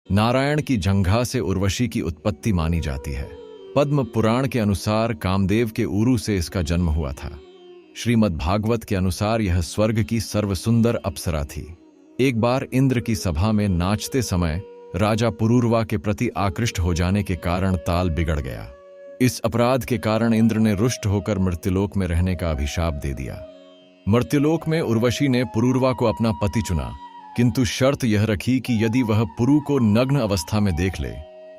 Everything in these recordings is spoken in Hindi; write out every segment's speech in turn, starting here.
नारायण की जंघा से उर्वशी की उत्पत्ति मानी जाती है। पद्म पुराण के अनुसार कामदेव के ऊरु से इसका जन्म हुआ था। श्रीमद् भागवत के अनुसार यह स्वर्ग की सर्वसुंदर अप्सरा थी। एक बार इंद्र की सभा में नाचते समय राजा पुरूरवा के प्रति आकृष्ट हो जाने के कारण ताल बिगड़ गया। इस अपराध के कारण इंद्र ने रुष्ट होकर मृत्युलोक में रहने का अभिशाप दे दिया। मृत्युलोक में उर्वशी ने पुरूरवा को अपना पति चुना, किंतु शर्त यह रखी कि यदि वह पुरु को नग्न अवस्था में देख ले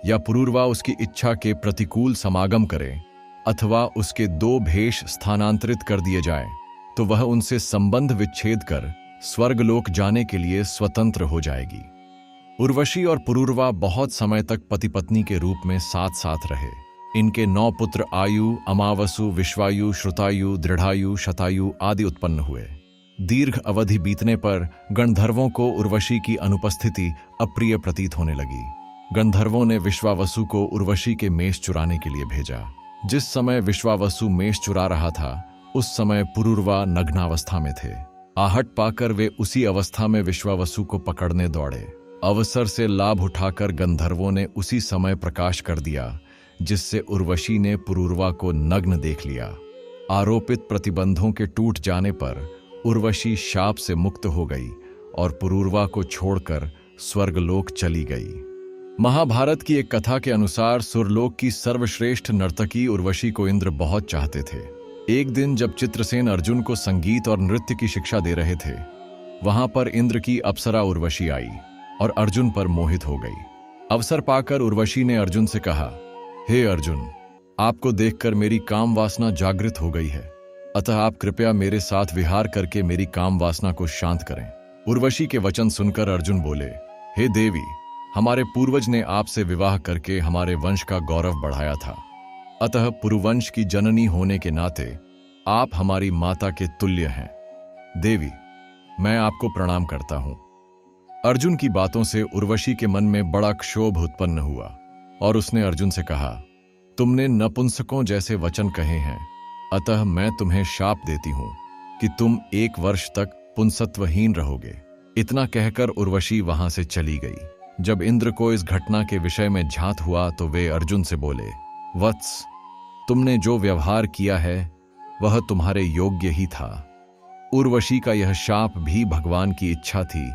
या पुरूरवा उसकी इच्छा के प्रतिकूल समागम करे अथवा उसके 2 भेष स्थानांतरित कर दिए जाए तो वह उनसे संबंध विच्छेद कर स्वर्गलोक जाने के लिए स्वतंत्र हो जाएगी। उर्वशी और पुरूरवा बहुत समय तक पति पत्नी के रूप में साथ साथ रहे। इनके 9 पुत्र आयु, अमावसु, विश्वायु, श्रुतायु, दृढ़ायु, शतायु आदि उत्पन्न हुए। दीर्घ अवधि बीतने पर गंधर्वों को उर्वशी की अनुपस्थिति अप्रिय प्रतीत होने लगी। गंधर्वों ने विश्वावसु को उर्वशी के मेष चुराने के लिए भेजा। जिस समय विश्वावसु मेष चुरा रहा था उस समय पुरूरवा नग्नावस्था में थे। आहट पाकर वे उसी अवस्था में विश्वावसु को पकड़ने दौड़े। अवसर से लाभ उठाकर गंधर्वों ने उसी समय प्रकाश कर दिया, जिससे उर्वशी ने पुरूरवा को नग्न देख लिया। आरोपित प्रतिबंधों के टूट जाने पर उर्वशी शाप से मुक्त हो गई और पुरूरवा को छोड़कर स्वर्गलोक चली गई। महाभारत की एक कथा के अनुसार सुरलोक की सर्वश्रेष्ठ नर्तकी उर्वशी को इंद्र बहुत चाहते थे। एक दिन जब चित्रसेन अर्जुन को संगीत और नृत्य की शिक्षा दे रहे थे, वहां पर इंद्र की अप्सरा उर्वशी आई और अर्जुन पर मोहित हो गई। अवसर पाकर उर्वशी ने अर्जुन से कहा, हे अर्जुन, आपको देखकर मेरी काम वासना जागृत हो गई है, अतः आप कृपया मेरे साथ विहार करके मेरी काम वासना को शांत करें। उर्वशी के वचन सुनकर अर्जुन बोले, हे देवी, हमारे पूर्वज ने आपसे विवाह करके हमारे वंश का गौरव बढ़ाया था, अतः पुरुवंश की जननी होने के नाते आप हमारी माता के तुल्य हैं। देवी, मैं आपको प्रणाम करता हूं। अर्जुन की बातों से उर्वशी के मन में बड़ा क्षोभ उत्पन्न हुआ और उसने अर्जुन से कहा, तुमने नपुंसकों जैसे वचन कहे हैं, अतः मैं तुम्हें शाप देती हूं कि तुम 1 वर्ष तक पुंसत्वहीन रहोगे। इतना कहकर उर्वशी वहां से चली गई। जब इंद्र को इस घटना के विषय में झांत हुआ तो वे अर्जुन से बोले, वत्स, तुमने जो व्यवहार किया है वह तुम्हारे योग्य ही था। उर्वशी का यह शाप भी भगवान की इच्छा थी।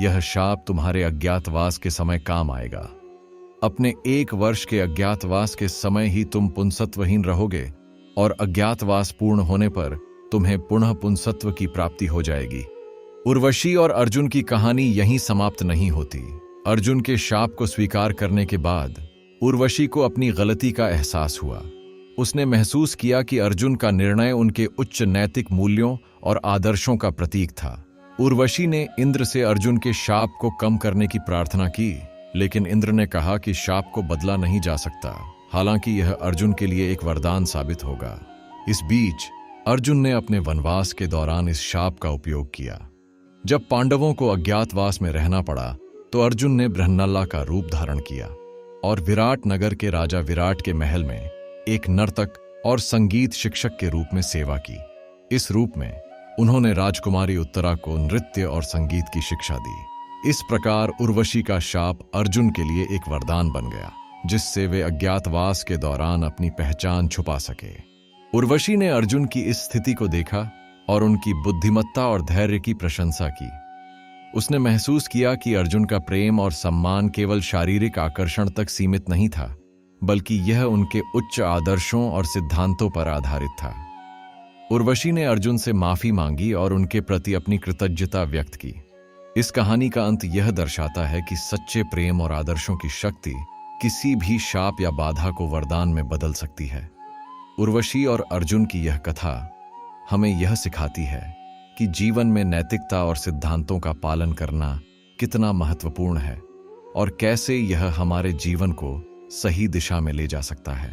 यह शाप तुम्हारे अज्ञातवास के समय काम आएगा। अपने 1 वर्ष के अज्ञातवास के समय ही तुम पुंसत्वहीन रहोगे और अज्ञातवास पूर्ण होने पर तुम्हें पुनः पुंसत्व की प्राप्ति हो जाएगी। उर्वशी और अर्जुन की कहानी यहीं समाप्त नहीं होती। अर्जुन के शाप को स्वीकार करने के बाद उर्वशी को अपनी गलती का एहसास हुआ। उसने महसूस किया कि अर्जुन का निर्णय उनके उच्च नैतिक मूल्यों और आदर्शों का प्रतीक था। उर्वशी ने इंद्र से अर्जुन के शाप को कम करने की प्रार्थना की, लेकिन इंद्र ने कहा कि शाप को बदला नहीं जा सकता, हालांकि यह अर्जुन के लिए एक वरदान साबित होगा। इस बीच अर्जुन ने अपने वनवास के दौरान इस शाप का उपयोग किया। जब पांडवों को अज्ञातवास में रहना पड़ा तो अर्जुन ने बृहन्नला का रूप धारण किया और विराट नगर के राजा विराट के महल में एक नर्तक और संगीत शिक्षक के रूप में सेवा की। इस रूप में उन्होंने राजकुमारी उत्तरा को नृत्य और संगीत की शिक्षा दी। इस प्रकार उर्वशी का शाप अर्जुन के लिए एक वरदान बन गया, जिससे वे अज्ञातवास के दौरान अपनी पहचान छुपा सके। उर्वशी ने अर्जुन की इस स्थिति को देखा और उनकी बुद्धिमत्ता और धैर्य की प्रशंसा की। उसने महसूस किया कि अर्जुन का प्रेम और सम्मान केवल शारीरिक आकर्षण तक सीमित नहीं था, बल्कि यह उनके उच्च आदर्शों और सिद्धांतों पर आधारित था। उर्वशी ने अर्जुन से माफी मांगी और उनके प्रति अपनी कृतज्ञता व्यक्त की। इस कहानी का अंत यह दर्शाता है कि सच्चे प्रेम और आदर्शों की शक्ति किसी भी शाप या बाधा को वरदान में बदल सकती है। उर्वशी और अर्जुन की यह कथा हमें यह सिखाती है कि जीवन में नैतिकता और सिद्धांतों का पालन करना कितना महत्वपूर्ण है और कैसे यह हमारे जीवन को सही दिशा में ले जा सकता है।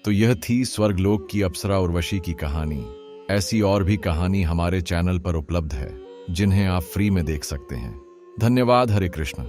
तो यह थी स्वर्गलोक की अप्सरा उर्वशी की कहानी। ऐसी और भी कहानी हमारे चैनल पर उपलब्ध है, जिन्हें आप फ्री में देख सकते हैं। धन्यवाद। हरे कृष्ण।